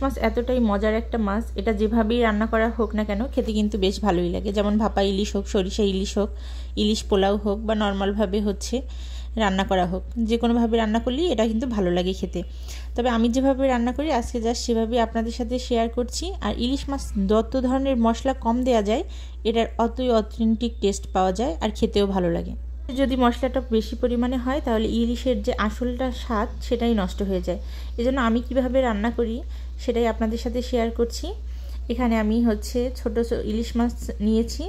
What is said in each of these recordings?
মাছ এতটাই মজার একটা মাছ, এটা যেভাবেই রান্না করা হোক না কেন খেতে কিন্তু বেশ ভালোই লাগে। যেমন ভাপা ইলিশ হোক, সরিষা ইলিশ হোক, ইলিশ পোলাও হোক, বা নর্মালভাবে হচ্ছে রান্না করা হোক, যে কোনোভাবে রান্না করলেই এটা কিন্তু ভালো লাগে খেতে। তবে আমি যেভাবে রান্না করি আজকে জাস্ট সেভাবেই আপনাদের সাথে শেয়ার করছি। আর ইলিশ মাছ যত ধরনের মশলা কম দেওয়া যায় এটার অতই অথেন্টিক টেস্ট পাওয়া যায় আর খেতেও ভালো লাগে। যদি মশলাটা বেশি পরিমাণে হয় তাহলে ইলিশের যে আসলটা স্বাদ সেটাই নষ্ট হয়ে যায়। এজন্য আমি কিভাবে রান্না করি সেটাই আপনাদের সাথে শেয়ার করছি। এখানে আমি হচ্ছে ছোট ইলিশ মাছ নিয়েছি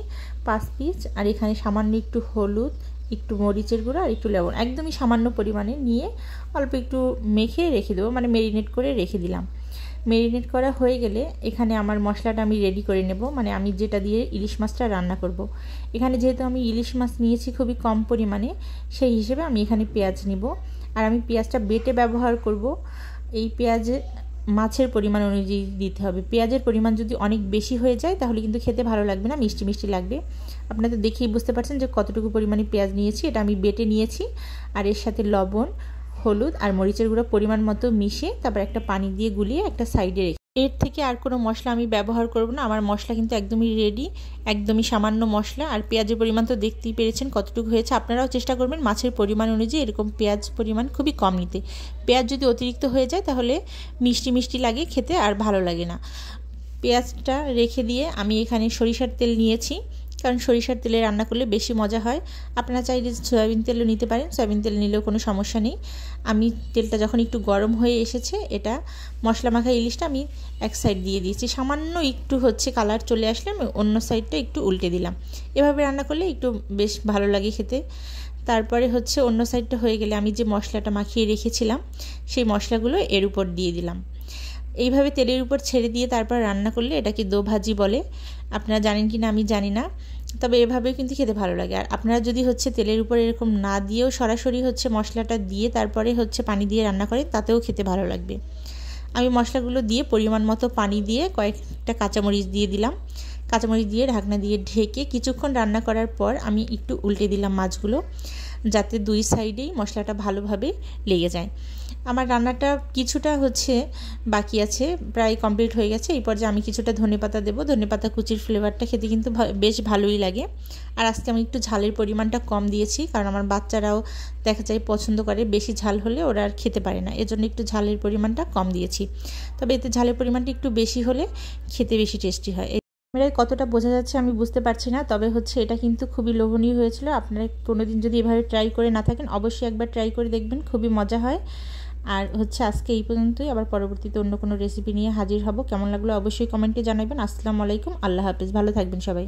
5 পিস, আর এখানে সামান্য একটু হলুদ, একটু মরিচের গুঁড়ো আর একটু লবণ একদমই সামান্য পরিমাণে নিয়ে অল্প একটু মেখে রেখে দেবো, মানে মেরিনেট করে রেখে দিলাম। মেরিনেট করা হয়ে গেলে এখানে আমার মশলাটা আমি রেডি করে নেব, মানে আমি যেটা দিয়ে ইলিশ মাছটা রান্না করব। এখানে যেহেতু আমি ইলিশ মাছ নিয়েছি খুবই কম পরিমাণে, সেই হিসেবে আমি এখানে পেঁয়াজ নিব। আর আমি পেঁয়াজটা বেটে ব্যবহার করব। এই পেঁয়াজে মাছের পরিমাণ অনুযায়ী দিতে হবে। পেঁয়াজের পরিমাণ যদি অনেক বেশি হয়ে যায় তাহলে কিন্তু খেতে ভালো লাগবে না, মিষ্টি মিষ্টি লাগবে। আপনারা দেখেই বুঝতে পারছেন যে কতটুকু পরিমাণে পেঁয়াজ নিয়েছি। এটা আমি বেটে নিয়েছি, আর এর সাথে লবণ, হলুদ আর মরিচের গুঁড়ো পরিমাণ মতো মিশিয়ে তারপর একটা পানি দিয়ে গুলিয়ে একটা সাইডে রেখে, এর থেকে আর কোনো মশলা আমি ব্যবহার করব না। আমার মশলা কিন্তু একদমই রেডি, একদমই সামান্য মশলা। আর পেঁয়াজের পরিমাণ তো দেখতেই পেরেছেন কতটুকু হয়েছে। আপনারাও চেষ্টা করবেন মাছের পরিমাণ অনুযায়ী এরকম পেঁয়াজ পরিমাণ খুবই কম নিতে। পেঁয়াজ যদি অতিরিক্ত হয়ে যায় তাহলে মিষ্টি মিষ্টি লাগে খেতে, আর ভালো লাগে না। পেঁয়াজটা রেখে দিয়ে আমি এখানে সরিষার তেল নিয়েছি, কারণ সরিষার তেলে রান্না করলে বেশি মজা হয়। আপনারা চাইলে সয়াবিন তেলও নিতে পারেন, সয়াবিন তেল নিলেও কোনো সমস্যা নেই। আমি তেলটা যখন একটু গরম হয়ে এসেছে, এটা মশলা মাখা ইলিশটা আমি এক সাইড দিয়ে দিয়েছি। সামান্য একটু হচ্ছে কালার চলে আসলে আমি অন্য সাইডটা একটু উল্টে দিলাম। এভাবে রান্না করলে একটু বেশ ভালো লাগে খেতে। তারপরে হচ্ছে অন্য সাইডটা হয়ে গেলে আমি যে মশলাটা মাখিয়ে রেখেছিলাম সেই মশলাগুলো এর উপর দিয়ে দিলাম। এইভাবে তেলের উপর ছেড়ে দিয়ে তারপর রান্না করলে এটাকে দো ভাজি বলে। আপনারা জানেন কি না আমি জানি না, তবে এভাবেও কিন্তু খেতে ভালো লাগে। আর আপনারা যদি হচ্ছে তেলের উপর এরকম না দিয়েও সরাসরি হচ্ছে মশলাটা দিয়ে তারপরে হচ্ছে পানি দিয়ে রান্না করেন, তাতেও খেতে ভালো লাগবে। আমি মশলাগুলো দিয়ে পরিমাণ মতো পানি দিয়ে কয়েকটা কাঁচামরিচ দিয়ে দিলাম। কাঁচামরিচ দিয়ে ঢাকনা দিয়ে ঢেকে কিছুক্ষণ রান্না করার পর আমি একটু উল্টে দিলাম মাছগুলো, যাতে দুই সাইডেই মশলাটা ভালোভাবে লেগে যায়। আমার রান্নাটা কিছুটা হচ্ছে বাকি আছে, প্রায় কমপ্লিট হয়ে গেছে। এই পর্যায়ে আমি কিছুটা ধনেপাতা দেবো। ধনেপাতা কুচির ফ্লেভারটা খেতে কিন্তু বেশ ভালোই লাগে। আর আজকে আমি একটু ঝালের পরিমাণটা কম দিয়েছি, কারণ আমার বাচ্চারাও দেখা যায় পছন্দ করে, বেশি ঝাল হলে ওরা আর খেতে পারে না, এজন্য একটু ঝালের পরিমাণটা কম দিয়েছি। তবে এতে ঝালের পরিমাণটা একটু বেশি হলে খেতে বেশি টেস্টি হয়। ক্যামেরায় কতটা বোঝা যাচ্ছে আমি বুঝতে পারছি না, তবে হচ্ছে এটা কিন্তু খুবই লোভনীয় হয়েছিল। আপনারা কোনোদিন যদি এভাবে ট্রাই করে না থাকেন অবশ্যই একবার ট্রাই করে দেখবেন, খুবই মজা হয়। আর হচ্ছে আজকে এই পর্যন্তই, আবার পরবর্তীতে অন্য কোনো রেসিপি নিয়ে হাজির হব। কেমন লাগলো অবশ্যই কমেন্টে জানাবেন। আসসালামু আলাইকুম, আল্লাহ হাফেজ, ভালো থাকবেন সবাই।